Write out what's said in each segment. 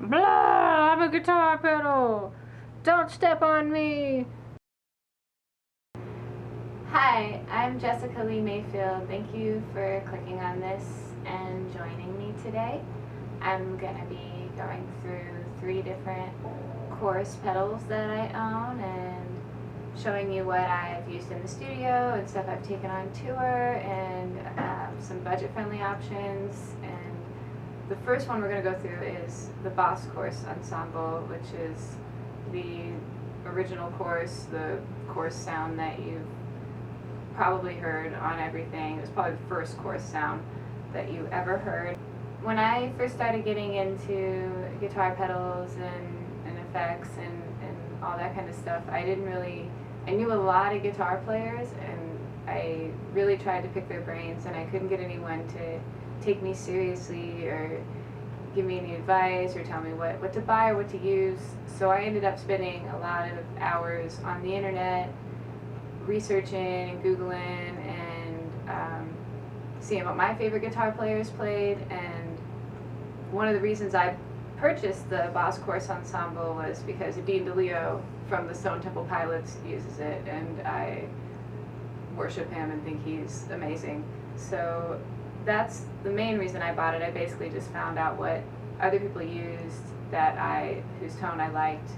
Blah! I'm a guitar pedal! Don't step on me! Hi, I'm Jessica Lea Mayfield. Thank you for clicking on this and joining me today. I'm going to be going through 3 different chorus pedals that I own and showing you what I've used in the studio and stuff I've taken on tour and some budget-friendly options. And the first one we're going to go through is the Boss Chorus Ensemble, which is the original chorus, the chorus sound that you've probably heard on everything. It was probably the first chorus sound that you ever heard. When I first started getting into guitar pedals and effects and all that kind of stuff, I knew a lot of guitar players, and I really tried to pick their brains, and I couldn't get anyone to take me seriously or give me any advice or tell me what to buy or what to use. So I ended up spending a lot of hours on the internet researching and Googling and seeing what my favorite guitar players played. And one of the reasons I purchased the Boss Chorus Ensemble was because Dean DeLeo from the Stone Temple Pilots uses it, and I worship him and think he's amazing. So that's the main reason I bought it. I basically just found out what other people used whose tone I liked,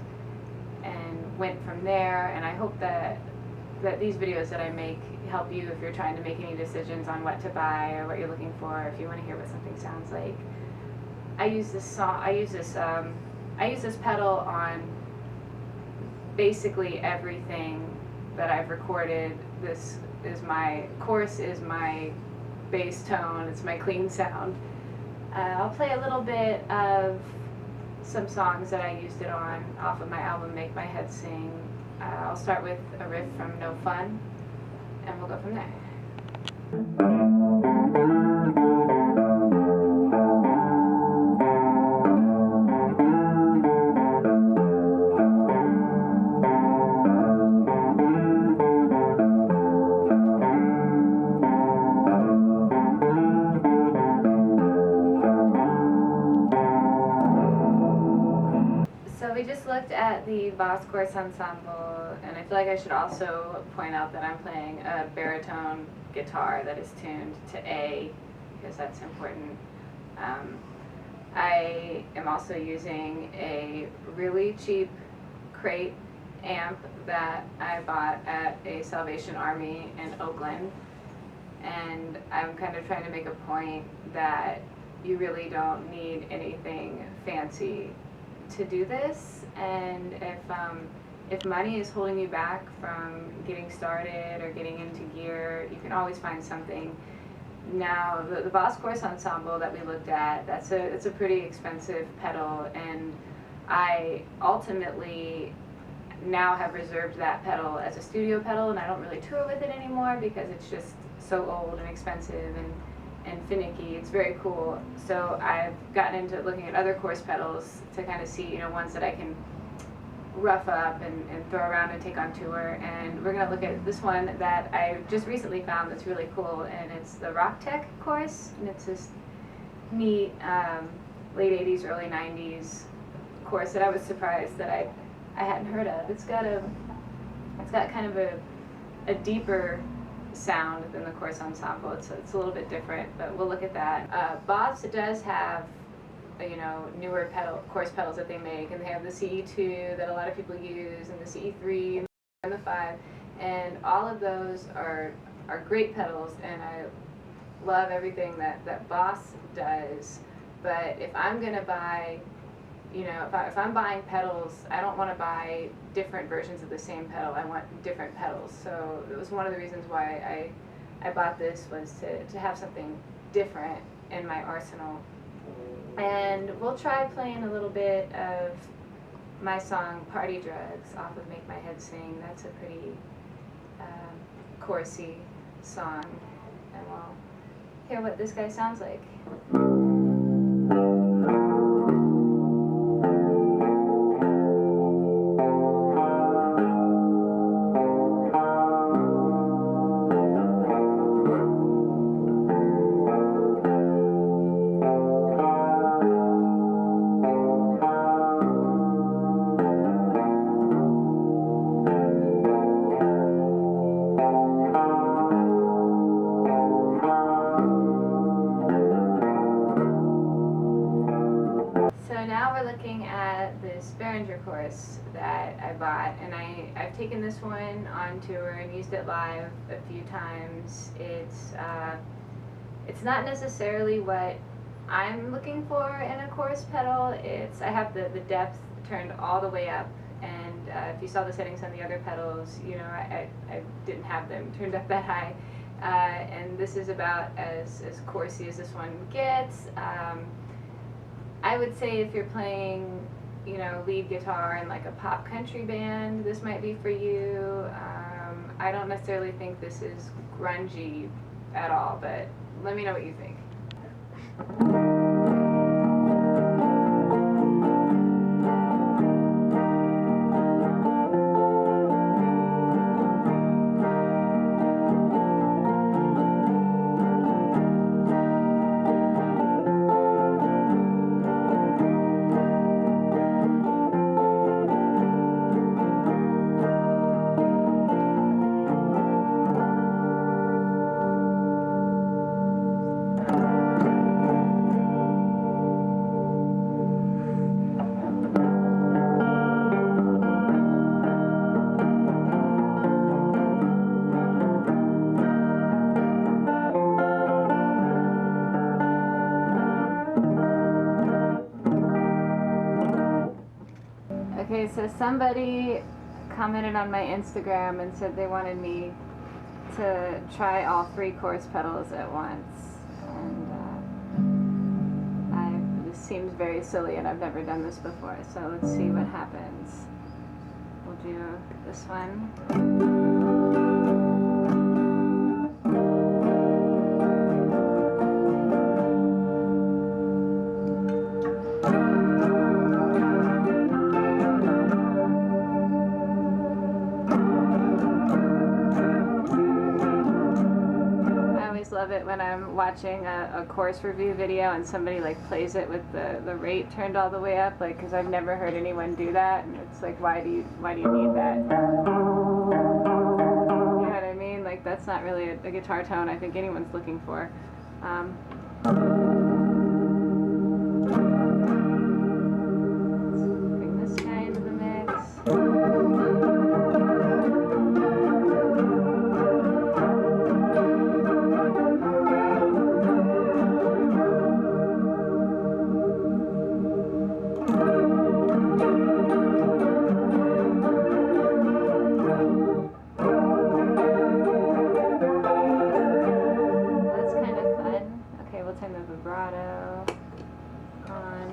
and went from there. And I hope that these videos that I make help you if you're trying to make any decisions on what to buy or what you're looking for, if you want to hear what something sounds like. I use this pedal on basically everything that I've recorded. This is my chorus, is my bass tone, it's my clean sound. I'll play a little bit of some songs that I used it on off of my album Make My Head Sing. I'll start with a riff from No Fun, and we'll go from there. So we just looked at the Boss Chorus Ensemble, and I feel like I should also point out that I'm playing a baritone guitar that is tuned to A, because that's important. I am also using a really cheap crate amp that I bought at a Salvation Army in Oakland, and I'm kind of trying to make a point that you really don't need anything fancy to do this. And if money is holding you back from getting started or getting into gear, you can always find something. Now the Boss Chorus Ensemble that we looked at, it's a pretty expensive pedal, and I ultimately now have reserved that pedal as a studio pedal, and I don't really tour with it anymore because it's just so old and expensive and finicky. It's very cool. So I've gotten into looking at other chorus pedals to kind of see, ones that I can rough up and throw around and take on tour. And we're going to look at this one that I just recently found that's really cool, and it's the rocktek chorus, and it's this neat late 80s, early 90s chorus that I was surprised that I hadn't heard of. It's got kind of a deeper sound than the chorus ensemble. It's a little bit different, but we'll look at that. Boss does have newer chorus pedals that they make, and they have the CE2 that a lot of people use, and the CE3 and the 5, and all of those are great pedals, and I love everything that Boss does. But if I'm gonna buy, if I'm buying pedals, I don't want to buy different versions of the same pedal. I want different pedals. So it was one of the reasons why I bought this, was to have something different in my arsenal. And we'll try playing a little bit of my song Party Drugs off of Make My Head Sing. That's a pretty chorusy song, and we'll hear what this guy sounds like. we're looking at this Behringer course that I bought, and I've taken this one on tour and used it live a few times. It's not necessarily what I'm looking for in a chorus pedal. I have the depth turned all the way up, and if you saw the settings on the other pedals, you know, I didn't have them turned up that high. And this is about as chorusy as this one gets. I would say if you're playing, you know, lead guitar in like a pop country band, this might be for you. I don't necessarily think this is grungy at all, but let me know what you think. Okay, so somebody commented on my Instagram and said they wanted me to try all 3 chorus pedals at once. And this seems very silly, and I've never done this before, so let's see what happens. We'll do this one. Love it when I'm watching a chorus review video and somebody like plays it with the rate turned all the way up, like, because I've never heard anyone do that, and it's like, why do you need that? You know what I mean? Like, that's not really a guitar tone I think anyone's looking for. Let's bring this guy into the mix. Vibrato on.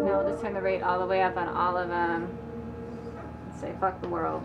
Now we'll just turn the rate all the way up on all of them and say fuck the world.